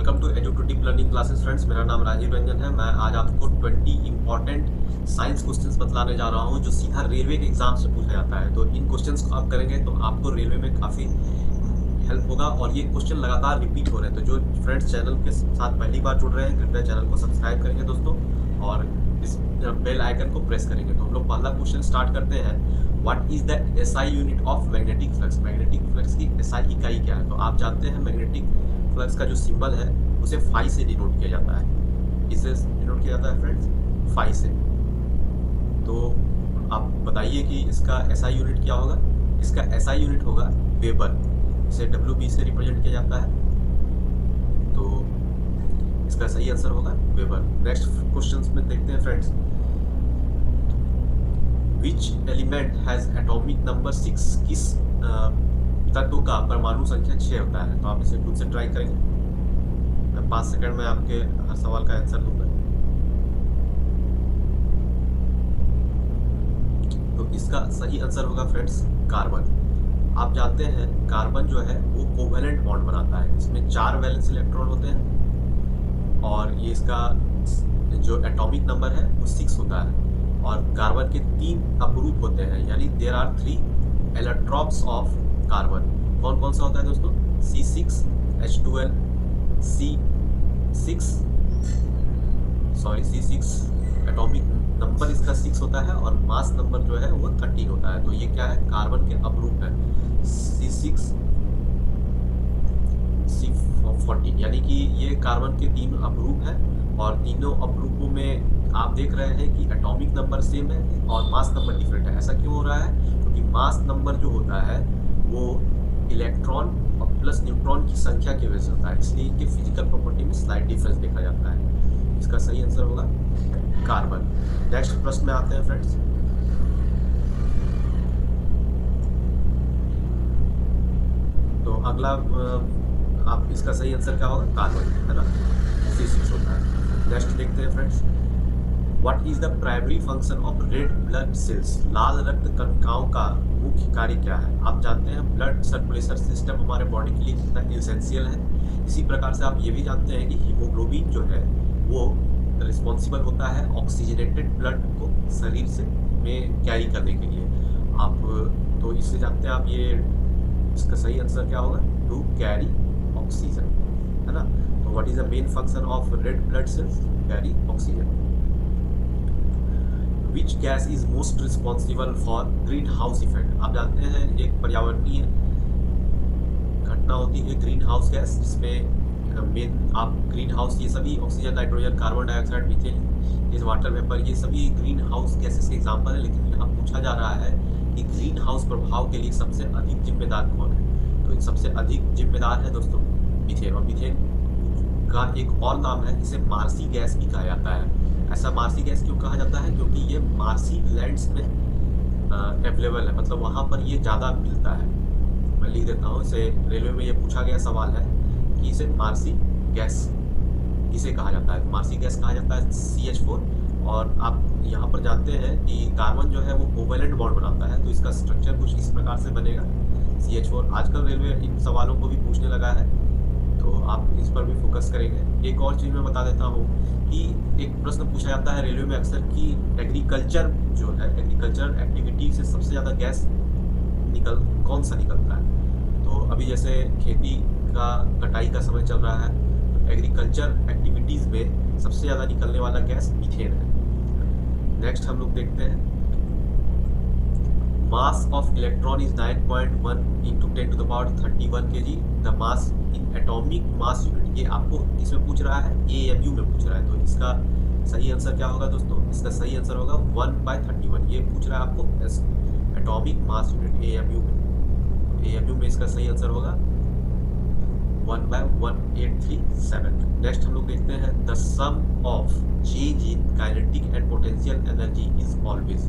Welcome to educative learning classes friends. मेरा नाम राजीव रंजन है। मैं आज आपको 20 इंपॉर्टेंट साइंस क्वेश्चंस बतलाने जा रहा हूं जो सीधा रेलवे के एग्जाम से पूछा जाता है। तो इन क्वेश्चंस को आप करेंगे तो आपको रेलवे में काफ़ी हेल्प होगा और ये क्वेश्चन लगातार रिपीट हो रहे हैं। तो जो फ्रेंड्स चैनल के साथ पहली बार जुड़ रहे हैं कृपया चैनल को सब्सक्राइब करेंगे दोस्तों और इस बेल आइकन को प्रेस करेंगे। तो हम लोग पहला क्वेश्चन स्टार्ट करते हैं। What is the SI unit of magnetic flux? Magnetic flux की एसआई इकाई क्या है? तो आप जानते हैं मैग्नेटिक फ्लक्स का जो सिंबल है उसे फाई से डिनोट किया जाता है। किससे डिनोट किया जाता है फ्रेंड्स? फाई से। तो आप बताइए कि इसका एसआई यूनिट क्या होगा? इसका एसआई यूनिट होगा वेबर। इसे WB से रिप्रेजेंट किया जाता है। तो इसका सही आंसर होगा वेबर। नेक्स्ट क्वेश्चन में देखते हैं friends. Which element has atomic number 6? किस तत्व का परमाणु संख्या 6 होता है? तो आप इसे खुद से ट्राई करेंगे। मैं 5 सेकंड में आपके हर सवाल का आंसर दूंगा। तो इसका सही आंसर होगा फ्रेंड्स कार्बन। आप जानते हैं कार्बन जो है वो कोवेलेंट बॉन्ड बनाता है। इसमें 4 वैलेंस इलेक्ट्रॉन होते हैं और ये इसका जो एटॉमिक नंबर है वो 6 होता है। और कार्बन के 3 अपरूप होते हैं, यानी देयर आर 3 एलेक्ट्रॉन्स ऑफ कार्बन। कौन कौन सा होता है दोस्तों? C6 H12 C6 atomic number इसका 6 होता है और मास नंबर जो है वो 13 होता है। तो ये क्या है? कार्बन के अपरूप है C6 C14, यानी कि ये कार्बन के 3 अपरूप है और तीनों अपरूपों में आप देख रहे हैं कि एटॉमिक नंबर सेम है और मास नंबर डिफरेंट है। ऐसा क्यों हो रहा है? क्योंकि मास नंबर जो होता है वो इलेक्ट्रॉन और प्लस न्यूट्रॉन की संख्या की वजह से होता है, इसलिए इनके फिजिकल प्रॉपर्टी में स्लाइट डिफरेंस देखा जाता है। इसका सही आंसर होगा कार्बन। नेक्स्ट प्रश्न में आते हैं फ्रेंड्स। तो अगला आप इसका सही आंसर क्या होगा? कार्बन, है ना? C6 होता है। नेक्स्ट देखते हैं friends. What is the primary function of red blood cells? लाल रक्त कणिकाओं का मुख्य कार्य क्या है? आप जानते हैं ब्लड सर्कुलेशन सिस्टम हमारे बॉडी के लिए कितना एसेंशियल है। इसी प्रकार से आप ये भी जानते हैं कि हीमोग्लोबिन जो है वो रिस्पॉन्सिबल होता है ऑक्सीजनेटेड ब्लड को शरीर से में कैरी करने के लिए। आप तो इससे जानते हैं आप ये इसका सही आंसर क्या होगा? टू कैरी ऑक्सीजन, है ना? तो what is the main function of red blood sales? Carry oxygen. Which gas is most responsible for green house effect? आप जानते हैं एक पर्यावरणीय घटना होती है ग्रीन हाउस गैस, जिसमें मेन आप ग्रीन हाउस ये सभी oxygen, nitrogen, carbon dioxide, methane, ये वाटर वेपर, ये सभी ग्रीन हाउस गैसेस के एग्जाम्पल है। लेकिन यहाँ पूछा जा रहा है कि ग्रीन हाउस प्रभाव के लिए सबसे अधिक जिम्मेदार कौन है? तो सबसे अधिक जिम्मेदार है दोस्तों मीथेन। और मीथेन का एक और नाम है, इसे मार्सी गैस भी कहा जाता है। ऐसा मार्सी गैस क्यों कहा जाता है? क्योंकि ये मार्सी लैंड्स में अवेलेबल है, मतलब वहाँ पर ये ज़्यादा मिलता है। मैं लिख देता हूँ इसे। रेलवे में ये पूछा गया सवाल है कि इसे मार्सी गैस इसे कहा जाता है। मार्सी गैस कहा जाता है CH4। और आप यहाँ पर जानते हैं कि कार्बन जो है वो कोवेलेंट बॉन्ड बनाता है, तो इसका स्ट्रक्चर कुछ इस प्रकार से बनेगा CH4। आजकल रेलवे इन सवालों को भी पूछने लगा है, तो आप इस पर भी फोकस करेंगे। एक और चीज़ मैं बता देता हूँ कि एक प्रश्न पूछा जाता है रेलवे में अक्सर कि एग्रीकल्चर जो है, एग्रीकल्चर एक्टिविटी से सबसे ज़्यादा गैस कौन सा निकलता है? तो अभी जैसे खेती का कटाई का समय चल रहा है, तो एग्रीकल्चर एक्टिविटीज़ में सबसे ज़्यादा निकलने वाला गैस मीथेन है। नेक्स्ट हम लोग देखते हैं। Mass of electron is 9.1 × 10⁻31 kg। The mass in atomic mass unit, ये आपको इसमें पूछ रहा है, AMU में पूछ रहा है। तो इसका सही आंसर क्या होगा दोस्तों? इसका सही आंसर होगा 1/31। ये पूछ रहा है आपको एटॉमिक मास यूनिट AMU में। AMU में इसका सही आंसर होगा 1/1837। नेक्स्ट हम लोग देखते हैं। The sum of change in kinetic and potential energy is always.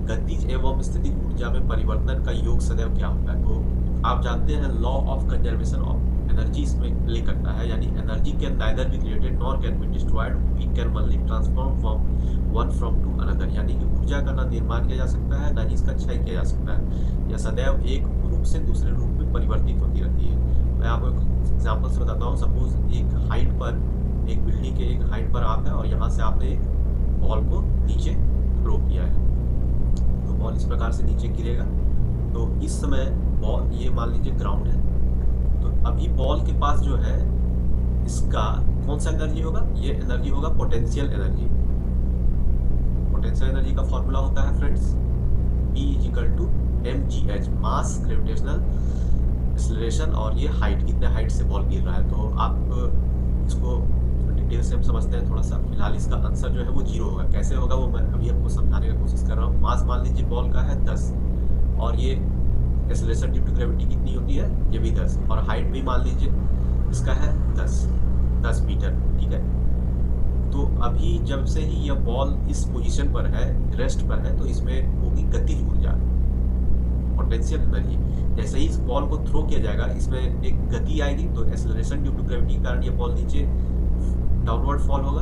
गतिज एवं स्थितिज ऊर्जा में परिवर्तन का योग सदैव क्या होता है? तो आप जानते हैं law of conservation of energy इसमें प्ले करता है, यानी energy can neither be created nor can be destroyed, it can only transform from one from to another. यानी कि ऊर्जा का ना निर्माण किया जा सकता है, ना ही इसका क्षय किया जा सकता है। यह सदैव एक रूप से दूसरे रूप में परिवर्तित होती रहती है। मैं आपको एक एग्जाम्पल से बताता हूँ। सपोज एक हाइट पर, एक बिल्डिंग के एक हाइट पर आप है और यहाँ से आपने एक बॉल को नीचे थ्रो किया है, तो बॉल इस प्रकार से नीचे गिरेगा। तो इस समय बॉल, ये मान लीजिए ग्राउंड है, तो अभी बॉल के पास जो है इसका कौन सा एनर्जी होगा, ये एनर्जी होगा पोटेंशियल एनर्जी। पोटेंशियल एनर्जी का फॉर्मूला होता है फ्रेंड्स E = mgh, मास, ग्रेविटेशनल एक्सेलरेशन, और ये हाइट, कितने हाइट से बॉल गिर रहा है। तो आप इसको डिटेल से हम समझते हैं थोड़ा सा। फिलहाल इसका आंसर जो है वो 0 होगा। कैसे होगा वो मैं अभी आपको समझाने की कोशिश कर रहा हूँ। मास मान लीजिए बॉल का है 10, और ये एक्सेलरेशन ड्यू टू ग्रेविटी कितनी होती है, ये भी 10, और हाइट भी मान लीजिए इसका है 10 मीटर, ठीक है। तो अभी जब से ही यह बॉल इस पोजीशन पर है, रेस्ट पर है, तो इसमें होगी गतिज ऊर्जा, पोटेंशियल एनर्जी। जैसे ही इस बॉल को थ्रो किया जाएगा, इसमें एक गति आएगी, तो एक्सेलरेशन ड्यू टू ग्रेविटी के कारण ये बॉल नीचे डाउनवर्ड फॉल होगा।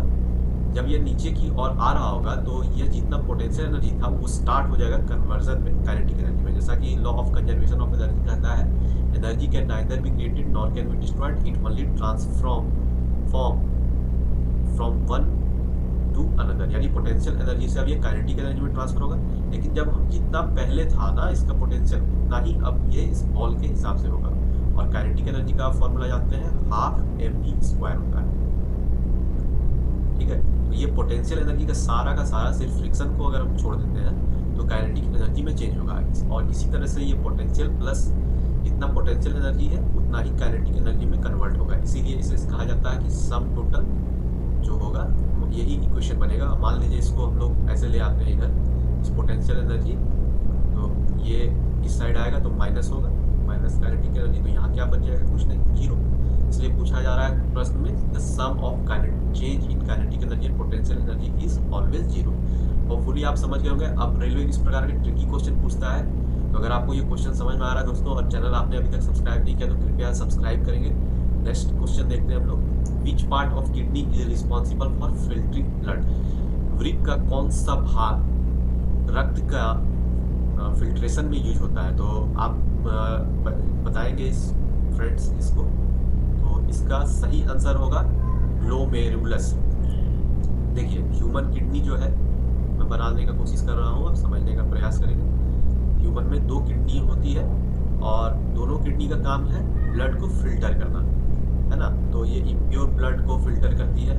जब ये नीचे की ओर आ रहा होगा, तो ये जितना पोटेंशियल एनर्जी था वो स्टार्ट हो जाएगा कन्वर्जन में, काइनेटिक एनर्जी में। जैसा कि law of conservation of energy कहता है, energy can neither be created nor can be destroyed, it only transform from one two another. यानी पोटेंशियल एनर्जी से अब ये काइनेटिक एनर्जी में ट्रांसफर होगा। लेकिन जब जितना पहले था ना इसका पोटेंशियल, उतना ही अब ये इस बॉल के हिसाब से होगा। और काइनेटिक एनर्जी का फॉर्मूला जानते हैं, 12mv² होता है, ठीक है। तो ये पोटेंशियल एनर्जी का सारा सिर्फ फ्रिक्शन को अगर हम छोड़ देते हैं तो काइनेटिक एनर्जी में चेंज होगा। और इसी तरह से ये पोटेंशियल प्लस जितना पोटेंशियल एनर्जी है उतना ही काइनेटिक एनर्जी में कन्वर्ट होगा। इसीलिए इसे कहा जाता है कि सम टोटल जो होगा यही इक्वेशन बनेगा। मान लीजिए इसको हम लोग ऐसे ले आते हैं इधर, इस पोटेंशियल एनर्जी, तो ये इस साइड आएगा तो माइनस होगा, माइनस काइनेटिक एनर्जी, तो यहाँ क्या बच जाएगा, कुछ नहीं, 0। इसलिए पूछा जा रहा है प्रश्न में, the sum of change in kinetic energy and potential energy is always 0। Hopefully आप समझ गए होंगे। अब रेलवे इस प्रकार के ट्रिकी क्वेश्चन पूछता है, तो अगर आपको ये क्वेश्चन समझ में आ रहा है दोस्तों, और चैनल आपने अभी तक सब्सक्राइब नहीं किया तो कृपया सब्सक्राइब करेंगे। नेक्स्ट क्वेश्चन देखते हैं हम लोग। Which part of kidney is responsible for filtering blood? वृक्क का कौन सा भाग रक्त का फिल्ट्रेशन में यूज होता है? तो आप बताएंगे इस फ्रेंड्स इसको। तो इसका सही आंसर होगा ग्लोमेरुलस। देखिए ह्यूमन किडनी जो है, मैं बनाने का कोशिश कर रहा हूँ, आप समझने का प्रयास करेंगे। ह्यूमन में 2 किडनी होती है, और दोनों किडनी का काम है ब्लड को फिल्टर करना, है ना। तो ये इम्प्योर ब्लड को फिल्टर करती है।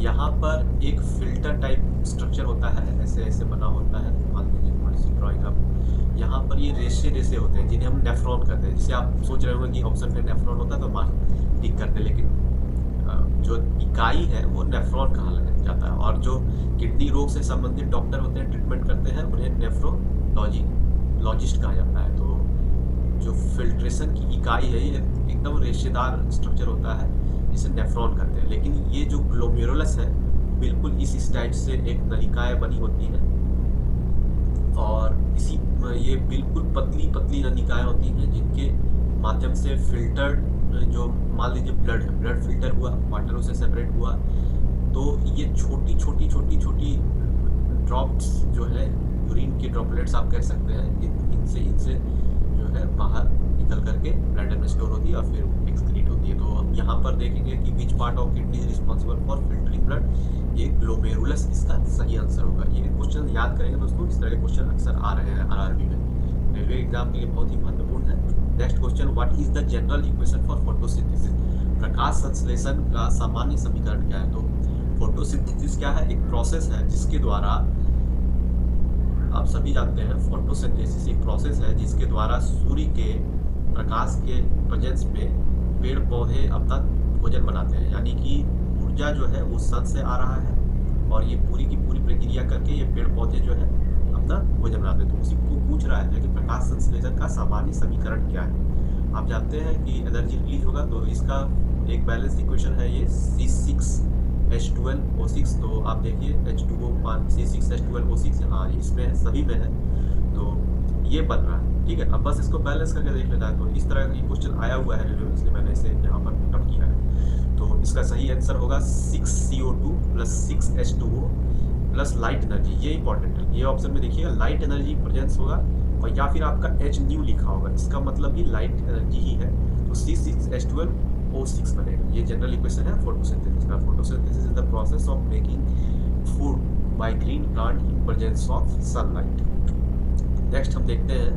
यहाँ पर एक फिल्टर टाइप स्ट्रक्चर होता है, ऐसे ऐसे बना होता है। मान लीजिए थोड़ी सी ड्राइंग आप, यहाँ पर ये रेसे होते हैं जिन्हें हम नेफ्रॉन कहते हैं। जिसे आप सोच रहे होंगे कि ऑप्शन पे नेफ्रॉन होता है तो मार्क टिक करते, लेकिन जो इकाई है वो नेफ्रॉन कहा जाता है। और जो किडनी रोग से संबंधित डॉक्टर होते हैं, ट्रीटमेंट करते हैं, उन्हें नेफ्रोलॉजिस्ट कहा जाता है। तो जो फिल्ट्रेशन की इकाई है ये एकदम रेशेदार स्ट्रक्चर होता है, जिसे नेफ्रॉन कहते हैं। लेकिन ये जो ग्लोमेरुलस है बिल्कुल इस टाइप से एक नलिकाएं बनी होती हैं, और इसी ये बिल्कुल पतली पतली नलिकाएं होती हैं जिनके माध्यम से फिल्टर्ड, जो मान लीजिए ब्लड फिल्टर हुआ, वाटर उससे सेपरेट हुआ, तो ये छोटी छोटी ड्रॉप्स जो है, यूरिन के ड्रॉपलेट्स आप कह सकते हैं, इनसे जो है बाहर निकल करके ब्लैडर में स्टोर होती है और फिर एक्सक्रीट होती है। तो हम यहाँ पर देखेंगे कि विच part of kidney is responsible for filtering blood, ये ग्लोमेरुलस इसका सही आंसर होगा। ये क्वेश्चन याद करेंगे दोस्तों, इस तरह के क्वेश्चन अक्सर आ रहे हैं आरआरबी में, रेलवे एग्जाम के लिए बहुत ही महत्वपूर्ण है। Next question, what is the general equation for photosynthesis? प्रकाश संश्लेषण का सामान्य समीकरण क्या है? तो फोटोसिंथेसिस क्या है? एक प्रोसेस है जिसके द्वारा, आप सभी जानते हैं फोटोसिंथेसिस एक प्रोसेस है जिसके द्वारा सूर्य के प्रकाश के प्रेजेंस में पेड़ पौधे अपना भोजन बनाते हैं। यानी कि ऊर्जा जो है वो सन से आ रहा है, और ये पूरी की पूरी प्रक्रिया करके ये पेड़ पौधे जो है अपना भोजन बनाते हैं। तो उसी को पूछ रहा है कि प्रकाश संश्लेषण का सामान्य समीकरण क्या है? आप जानते हैं कि एनर्जी रिलीज होगा, तो इसका एक बैलेंस इक्वेशन है ये C6H12O6। तो आप देखिए H2O C6H12O6, हाँ इसमें है, सभी में है, तो ये बन रहा है, ठीक है। अब बस इसको बैलेंस करके देख लेना है। तो इस तरह का क्वेश्चन आया हुआ है रेलवे, इसलिए मैंने इसे यहाँ पर पुट किया है। तो इसका सही आंसर होगा 6CO2 + 6H2O plus light energy. ये इंपॉर्टेंट है, ये ऑप्शन में देखिएगा लाइट एनर्जी प्रेजेंस होगा, और या फिर आपका H न्यू लिखा होगा, इसका मतलब ही लाइट एनर्जी ही है। तो C6H12O6 बनेगा। ये जनरल इक्वेशन है फोटोसिंथेसिस का। Photosynthesis is the process of making food by green plant in presence of sunlight. Next हम देखते हैं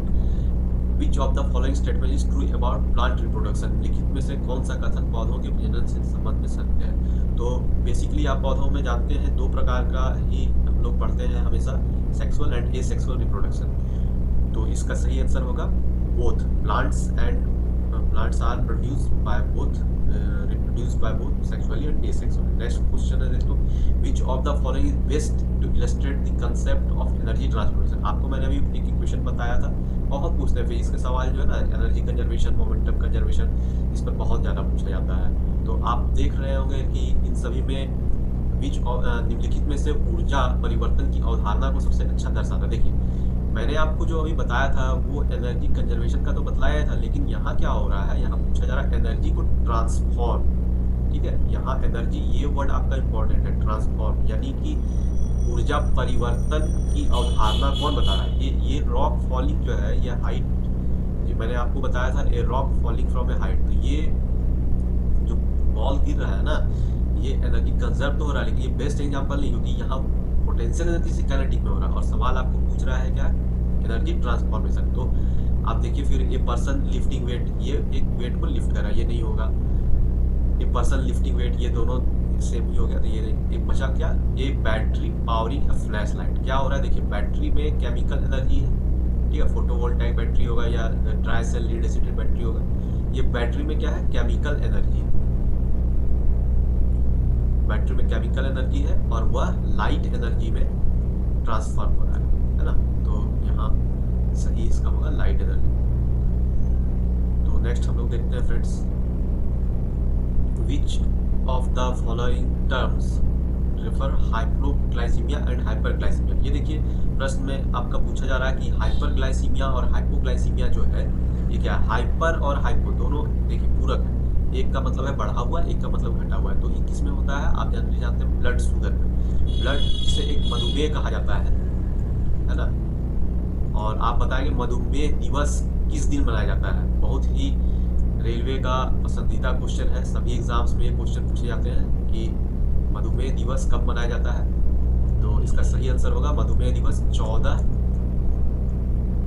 विच of the following statement is true about plant reproduction. लिखित में से कौन सा कथन पौधों के प्रजनन से संबंध में सत्य है। तो बेसिकली आप पौधों में जानते हैं दो प्रकार का ही हम लोग पढ़ते हैं हमेशा, सेक्सुअल एंड एसेक्सुअल रिप्रोडक्शन। तो इसका सही आंसर होगा both. Plants are produced by both, reproduced by both sexually and asexually. Next question है देखो, which of the following is best to illustrate the concept of energy transformation. आपको मैंने अभी एक इक्वेशन बताया था, बहुत पूछते हैं फिजिक्स के सवाल जो है ना, एनर्जी कंजर्वेशन, मोमेंटम कंजर्वेशन, इस पर बहुत ज़्यादा पूछा जाता है। तो आप देख रहे होंगे कि इन सभी में विच निम्नलिखित में से ऊर्जा परिवर्तन की अवधारणा को सबसे अच्छा दर्शाता है। देखिए मैंने आपको जो अभी बताया था वो एनर्जी कंजर्वेशन का तो बतलाया था, लेकिन यहाँ क्या हो रहा है, यहाँ पूछा जा रहा है एनर्जी को ट्रांसफॉर्म। ठीक है, यहाँ एनर्जी, ये वर्ड आपका इंपॉर्टेंट है, ट्रांसफॉर्म, यानी कि ऊर्जा परिवर्तन की अवधारणा कौन बता रहा है। ये रॉक फॉलिंग जो है, ये हाइट, जो मैंने आपको बताया था, a rock falling from A height. तो ये जो बॉल गिर रहा है ना, ये एनर्जी कंजर्व तो हो रहा है, लेकिन ये बेस्ट एग्जांपल नहीं, क्योंकि यहाँ पोटेंशियल एनर्जी से काइनेटिक में हो रहा है, और सवाल आपको पूछ रहा है क्या, एनर्जी ट्रांसफॉर्मेशन। तो आप देखिए फिर ये पर्सन लिफ्टिंग वेट, ये एक वेट को लिफ्ट कर रहा है, ये नहीं होगा। ये पर्सन लिफ्टिंग वेट, ये दोनों सेम ही हो गया, तो ये नहीं। एक बचा क्या, ये battery powering a flash light. क्या हो रहा है, देखिए बैटरी में केमिकल एनर्जी है, ठीक है, फोटोवोल्टाइक बैटरी होगा या dry cell lead acid battery होगा। ये बैटरी में क्या है, केमिकल एनर्जी है, बैटरी में केमिकल एनर्जी है, और वह लाइट एनर्जी में ट्रांसफॉर्म हो रहा है ना। तो यहाँ सही इसका होगा लाइट एनर्जी। तो नेक्स्ट हम लोग देखते हैं friends, which of the following terms refer hypoglycaemia and hyperglycaemia. ये देखिए प्रश्न में आपका पूछा जा रहा है कि हाइपरग्लाइसीमिया और हाइपोग्लाइसीमिया जो है ये क्या है। हाइपर और हाइपो दोनों देखिए पूरक है, एक का मतलब है बढ़ा हुआ, एक का मतलब घटा हुआ है। तो ये किस में होता है, आप जानते हैं ब्लड शुगर में। ब्लड जिसे एक मधुमेह कहा जाता है ना। और आप बताएंगे मधुमेह दिवस किस दिन मनाया जाता है। बहुत ही रेलवे का पसंदीदा क्वेश्चन है, सभी एग्जाम्स में ये क्वेश्चन पूछे जाते हैं कि मधुमेह दिवस कब मनाया जाता है। तो इसका सही आंसर होगा मधुमेह दिवस 14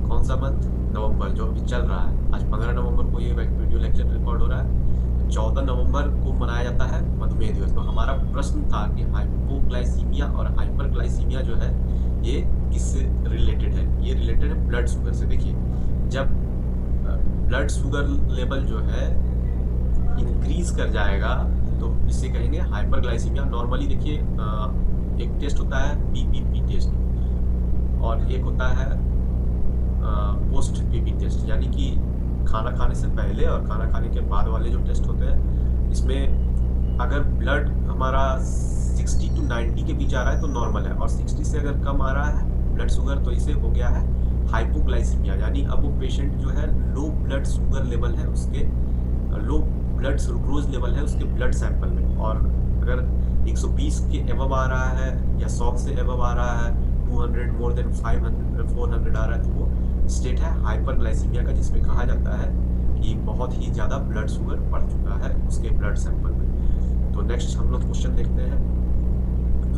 कौन सा मंथ, नवंबर, जो अभी चल रहा है। आज 15 नवंबर को ये वीडियो लेक्चर रिकॉर्ड हो रहा है, 14 नवंबर को मनाया जाता है मधुमेह दिवस। तो हमारा प्रश्न था कि हाइपोग्लाइसीमिया और हाइपरग्लाइसीमिया जो है ये किससे रिलेटेड है। ये रिलेटेड है ब्लड शुगर से। देखिए जब ब्लड शुगर लेवल जो है इंक्रीज कर जाएगा तो इसे कहेंगे हाइपरग्लाइसीमिया। नॉर्मली देखिए एक टेस्ट होता है पीपीपी टेस्ट, और एक होता है पोस्ट पीपी टेस्ट, यानी कि खाना खाने से पहले और खाना खाने के बाद वाले जो टेस्ट होते हैं। इसमें अगर ब्लड हमारा 60 to 90 के बीच आ रहा है तो नॉर्मल है, और 60 से अगर कम आ रहा है ब्लड शुगर तो इसे हो गया है हाइपोग्लाइसीमिया। यानी अब वो पेशेंट जो है लो ब्लड शुगर लेवल है, उसके लो ब्लड सुक्रोज लेवल है उसके ब्लड सैंपल में, और अगर 120 के एबव आ रहा है या 100 से एबव आ रहा है, 200 मोर देन 500 400 आ रहा है, तो वो स्टेट है हाइपरग्लाइसीमिया का, जिसमें कहा जाता है कि बहुत ही ज़्यादा ब्लड शुगर बढ़ चुका है उसके ब्लड सैंपल में। तो नेक्स्ट हम लोग क्वेश्चन देखते हैं,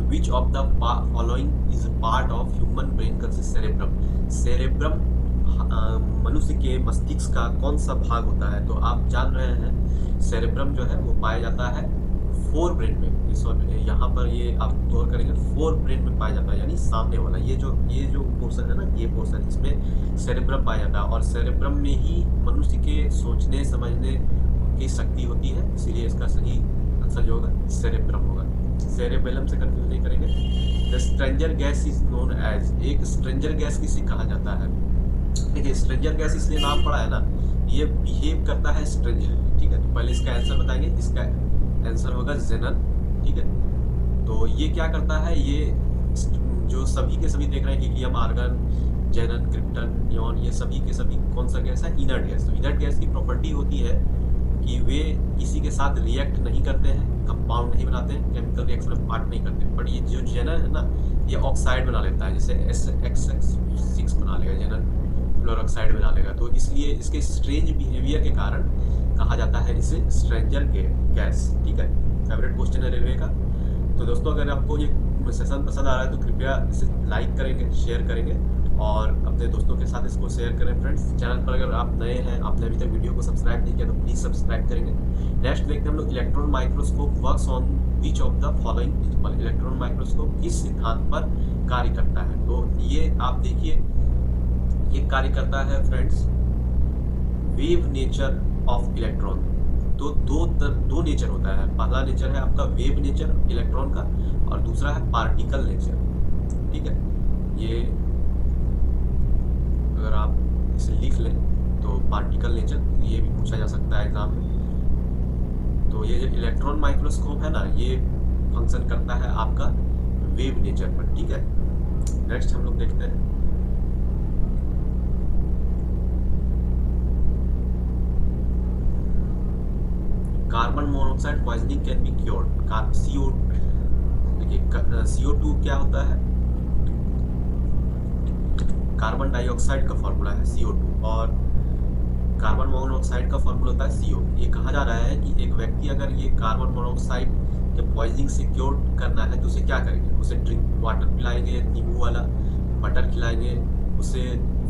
विच of the following is part of human brain consist cerebrum. Cerebrum मनुष्य के मस्तिष्क का कौन सा भाग होता है। तो आप जान रहे हैं सेरेब्रम जो है वो पाया जाता है 4 ब्रेन में। यहाँ पर ये आप गौर करेंगे 4 ब्रेन में पाया जाता है, यानी सामने वाला ये जो पोर्शन है ना, ये पोर्शन, इसमें सेरेब्रम पाया जाता है, और सेरेब्रम में ही मनुष्य के सोचने समझने की शक्ति होती है। इसीलिए इसका सही आंसर जो होगा सेरेब्रम होगा, सेरेबेलम से कंफ्यूज नहीं करेंगे। The stranger gas is known as, एक स्ट्रेंजर गैस किसे कहा जाता है। देखिए स्ट्रेंजर गैस इसलिए नाम पड़ा है ना, ये बिहेव करता है स्ट्रेंजर। ठीक है, तो पहले इसका आंसर बताएंगे, इसका आंसर होगा जेनन। ठीक है, तो ये क्या करता है, ये जो सभी के सभी देख रहे हैं हीलियम, आर्गन, जेनन, क्रिप्टन, नियॉन, ये सभी के सभी कौन सा गैस है, इनर्ट गैस। तो इनर्ट गैस की प्रॉपर्टी होती है कि वे किसी के साथ रिएक्ट नहीं करते हैं, कंपाउंड नहीं बनाते हैं, केमिकल रिएक्शन में पार्ट नहीं करते। बट ये जो जेनन है ना, ये ऑक्साइड बना लेता है, जैसे SX6 बना लेगा, जेनन फ्लोरोक्साइड बना लेगा। तो इसलिए इसके स्ट्रेंज बिहेवियर के कारण कहा जाता है इसे स्ट्रेंजर गैस। ठीक है, फेवरेट क्वेश्चन है रेलवे का। तो दोस्तों अगर आपको ये सेशन पसंद आ रहा है तो कृपया इसे लाइक करेंगे, शेयर करेंगे और अपने दोस्तों के साथ इसको शेयर करें। फ्रेंड्स, चैनल पर अगर आप नए हैं, आपने अभी तक वीडियो को सब्सक्राइब नहीं किया तो प्लीज़ सब्सक्राइब करेंगे। नेक्स्ट देखते हैं हम लोग electron microscope works on which of the following principle. Electron microscope किस सिद्धांत पर कार्य करता है? तो ये आप देखिए, ये कार्य करता है friends wave nature of electron. तो दो नेचर होता है। पहला नेचर है आपका वेव नेचर इलेक्ट्रॉन का और दूसरा है पार्टिकल नेचर। ठीक है, ये अगर आप इसे लिख लें तो पार्टिकल नेचर ये भी पूछा जा सकता है एग्जाम में। तो ये जो इलेक्ट्रॉन माइक्रोस्कोप है ना, ये फंक्शन करता है आपका वेव नेचर पर। ठीक है, नेक्स्ट हम लोग देखते हैं carbon monoxide poisoning can be cured. देखिए CO2 क्या होता है? कार्बन डाइऑक्साइड का फॉर्मूला है CO2 और कार्बन मोनोऑक्साइड का फॉर्मूला होता है CO। ये कहा जा रहा है कि एक व्यक्ति अगर ये कार्बन मोनोऑक्साइड के पॉइजनिंग से क्योर करना है तो उसे क्या करेंगे? उसे ड्रिंक वाटर पिलाएंगे, नींबू वाला बटर खिलाएंगे, उसे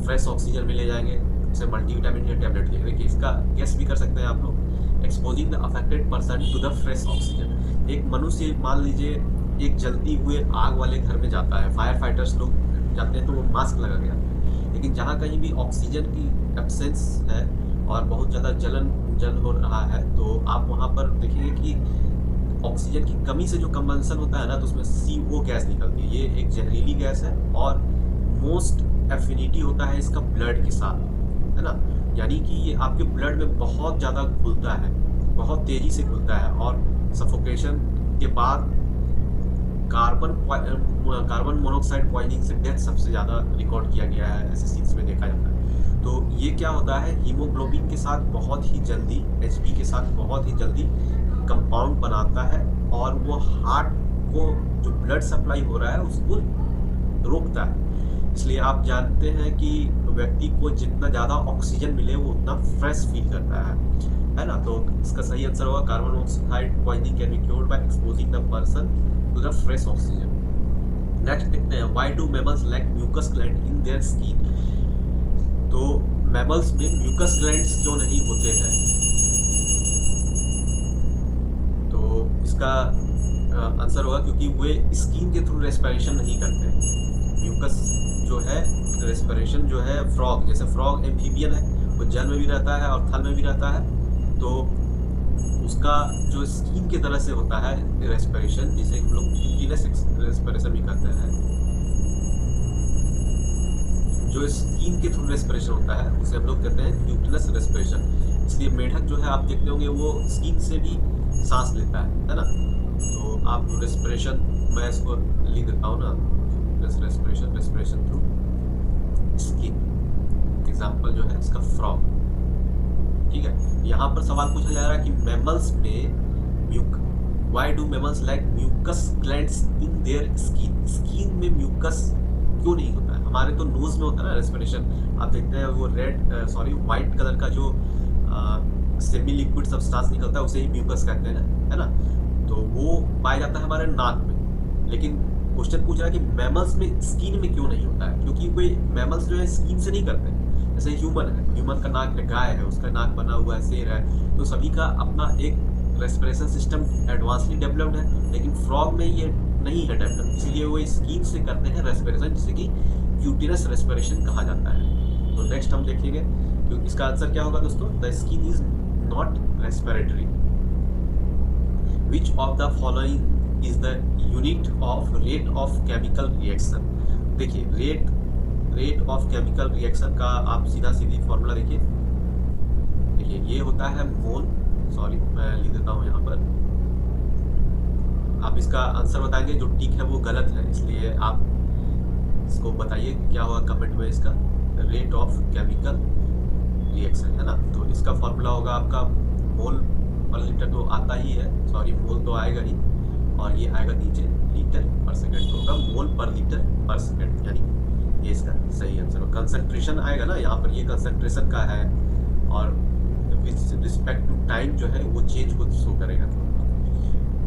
फ्रेश ऑक्सीजन में ले जाएंगे, उसे मल्टीविटामिन के टैबलेट देंगे। देखिए इसका गेस भी कर सकते हैं आप लोग। Exposing the affected person to the fresh oxygen. एक मनुष्य मान लीजिए एक जलती हुए आग वाले घर में जाता है, फायर फाइटर्स लोग जाते हैं तो वो मास्क लगा के जाते हैं, लेकिन जहाँ कहीं भी ऑक्सीजन की एब्सेंस है और बहुत ज़्यादा जल हो रहा है तो आप वहाँ पर देखेंगे कि ऑक्सीजन की कमी से जो कंबंसन होता है ना, तो उसमें CO गैस निकलती है। ये एक जहरीली गैस है और मोस्ट एफिनिटी होता है इसका ब्लड के साथ, है ना। यानी कि ये आपके ब्लड में बहुत ज़्यादा घुलता है, बहुत तेज़ी से घुलता है और सफोकेशन के बाद कार्बन मोनोऑक्साइड पॉइजनिंग से डेथ सबसे ज़्यादा रिकॉर्ड किया गया है, ऐसे सीन्स में देखा जाता है। तो ये क्या होता है, हीमोग्लोबिन के साथ बहुत ही जल्दी, Hb के साथ बहुत ही जल्दी कंपाउंड बनाता है और वो हार्ट को जो ब्लड सप्लाई हो रहा है उसको रोकता है। इसलिए आप जानते हैं कि व्यक्ति को जितना ज़्यादा ऑक्सीजन मिले वो उतना फ्रेश फील करता है ना। तो इसका सही आंसर होगा carbon monoxide poisoning can be cured by exposing the person to the fresh oxygen. Next देखते हैं, why do mammals lack mucus gland in their skin. तो मैमल्स में म्यूकस ग्लैंड्स क्यों नहीं होते हैं? तो इसका आंसर होगा क्योंकि वे स्किन के थ्रू रेस्पिरेशन नहीं करते हैं। म्यूकस जो है रेस्पिरेशन जो है फ्रॉग, जैसे फ्रॉग एम्फीबियन है, वो जल में भी रहता है और थल में भी रहता है, तो उसका जो स्किन की तरह से होता है रेस्पिरेशन, जिसे हम लोग क्यूटिनस रेस्पिरेशन भी कहते हैं। जो स्किन के थ्रू रेस्पिरेशन होता है उसे हम लोग कहते हैं क्यूटिनस रेस्पिरेशन। इसलिए मेढक जो है आप देखते होंगे वो स्किन से भी सांस लेता है ना। तो आप रेस्पिरेशन, मैं इसको लिख देता हूँ ना, रेस्पिरेशन थ्रू स्किन। एग्जाम्पल जो है इसका फ्रॉग। ठीक है, यहाँ पर सवाल पूछा जा रहा है कि मैमल्स में why do mammals like mucus glands in their skin. Skin में म्यूकस क्यों नहीं होता है? हमारे तो नोज में होता है ना रेस्पिरेशन। आप देखते हैं वो व्हाइट कलर का जो सेमी लिक्विड सब्सटेंस निकलता है उसे ही म्यूकस कहते हैं, है ना। तो वो पाया जाता है हमारे नाक में। लेकिन क्वेश्चन पूछ रहा है कि मैमल्स में स्किन में क्यों नहीं होता है? क्योंकि कोई मैमल्स जो है स्किन से नहीं करते। जैसे ह्यूमन है, ह्यूमन का नाक है, गाय है उसका नाक बना हुआ है, शेर है, तो सभी का अपना एक रेस्पिरेशन सिस्टम एडवांसली डेवलप्ड है। लेकिन फ्रॉग में ये नहीं है डेवलप, इसलिए वो स्किन से करते हैं रेस्पिरेशन, जिसे कि क्यूटिनस रेस्पिरेशन कहा जाता है। तो नेक्स्ट हम देखेंगे क्योंकि इसका आंसर क्या होगा दोस्तों, the skin is not respiratory. Which of the following is the unit of rate of chemical reaction. देखिए रेट ऑफ केमिकल रिएक्शन का आप सीधी फॉर्मूला देखिए ये होता है मोल। सॉरी मैं लिख देता हूँ यहाँ पर, आप इसका आंसर बताएंगे, जो टिक है वो गलत है, इसलिए आप इसको बताइए क्या होगा कमेंट में। इसका रेट ऑफ केमिकल रिएक्शन है ना, तो इसका फॉर्मूला होगा आपका मोल पर लीटर, तो आता ही है, सॉरी मोल तो आएगा ही, और ये आएगा नीचे लीटर पर सेकेंड, तो होगा मोल पर लीटर पर सेकेंड, यानी ये इसका सही आंसर होगा। कंसंट्रेशन आएगा ना यहाँ पर, ये कंसंट्रेशन का है, और विद रिस्पेक्ट टू टाइम जो है वो चेंज को शो करेगा।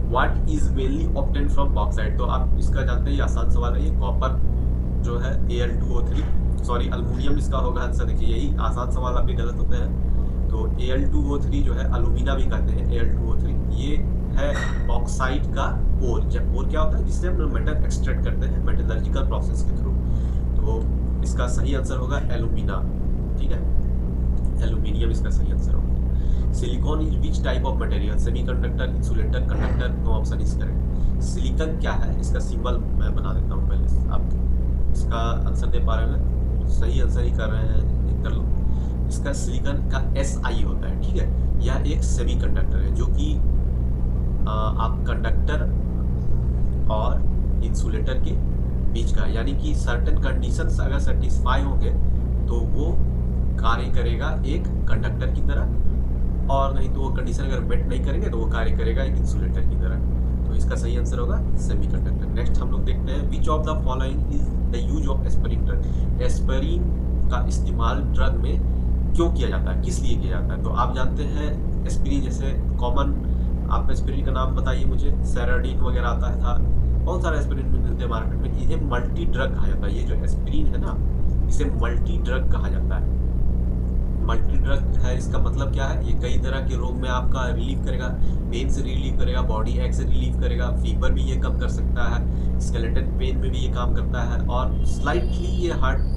What is mainly obtain from bauxite, तो आप इसका जानते हैं, ये आसान सवाल है। ये कॉपर जो है Al2O3, सॉरी अल्मोनियम इसका होगा आंसर। देखिए यही आसान सवाल आपके गलत होते हैं। तो Al2O3 जो है अलुमिना भी कहते हैं Al2O3, ये है बॉक्साइट का ओर। जब ओर क्या होता है, जिससे हम मेटल एक्सट्रैक्ट करते हैं मेटलर्जिकल प्रोसेस के थ्रू। तो इसका सही आंसर होगा एलुमिना, ठीक है, एल्यूमिनियम इसका सही आंसर होगा। Silicon is which type of material, semiconductor, insulator, conductor, no option is correct. Silicon क्या है, इसका सिंबल मैं बना देता हूँ पहले। आप इसका आंसर दे पा रहे हैं, सही आंसर ही कर रहे हैं, कर लो। इसका सिलिकॉन का SI होता है, ठीक है। यह एक सेमीकंडक्टर है जो कि आप कंडक्टर और इंसुलेटर के बीच का, यानी कि सर्टेन कंडीशंस अगर सेटिस्फाई होंगे तो वो कार्य करेगा एक कंडक्टर की तरह, और नहीं तो वो कंडीशन अगर मेट नहीं करेंगे तो वो कार्य करेगा एक इंसुलेटर की तरह। तो इसका सही आंसर होगा सेमीकंडक्टर। नेक्स्ट हम लोग देखते हैं, विच of the following is the use of aspirin drug. Aspirin का इस्तेमाल ड्रग में क्यों किया जाता है, किस लिए किया जाता है। तो आप जानते हैं एस्पिरिन, जैसे कॉमन आप एस्पिरिन का नाम बताइए मुझे, सेराडीन वगैरह आता है, था बहुत सारा एस्पिरिन मिलते हैं मार्केट में। इन्हें मल्टी ड्रग कहा जाता है। ये जो एस्पिरिन है ना, इसे मल्टी ड्रग कहा जाता है। मल्टी ड्रग है, इसका मतलब क्या है, ये कई तरह के रोग में आपका रिलीफ करेगा। पेन से रिलीफ करेगा, बॉडी एक से रिलीफ करेगा, फीवर भी ये कम कर सकता है, स्केलेटन पेन में भी ये काम करता है, और स्लाइटली ये हार्ट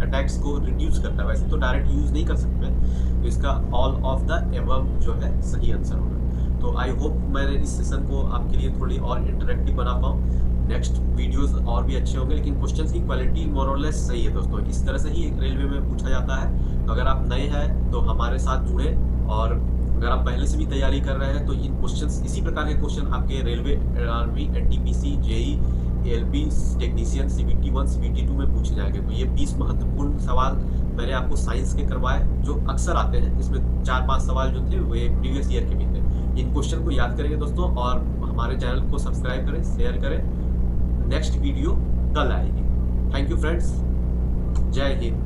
अटैक्स को रिड्यूस करता है। वैसे तो डायरेक्ट यूज नहीं कर सकते, तो इसका ऑल ऑफ द एबव जो है सही आंसर होगा। तो आई होप मैंने इस सेशन को आपके लिए थोड़ी और इंटरेक्टिव बना पाऊँ। नेक्स्ट वीडियोस और भी अच्छे होंगे, लेकिन क्वेश्चंस की क्वालिटी मोर और लेस सही है दोस्तों। इस तरह से ही एक रेलवे में पूछा जाता है। तो अगर आप नए हैं तो हमारे साथ जुड़े, और अगर आप पहले से भी तैयारी कर रहे हैं तो इन क्वेश्चंस, इसी प्रकार के क्वेश्चन आपके railway, army, NTPC, JEE, ALP technician, CBT1, CBT2 में पूछे जाएंगे। तो ये 20 महत्वपूर्ण सवाल मैंने आपको साइंस के करवाए, जो अक्सर आते हैं। इसमें 4-5 सवाल जो थे वे प्रीवियस ईयर के भी थे। इन क्वेश्चन को याद करेंगे दोस्तों, और हमारे चैनल को सब्सक्राइब करें, शेयर करें। नेक्स्ट वीडियो कल आएगी। थैंक यू फ्रेंड्स, जय हिंद।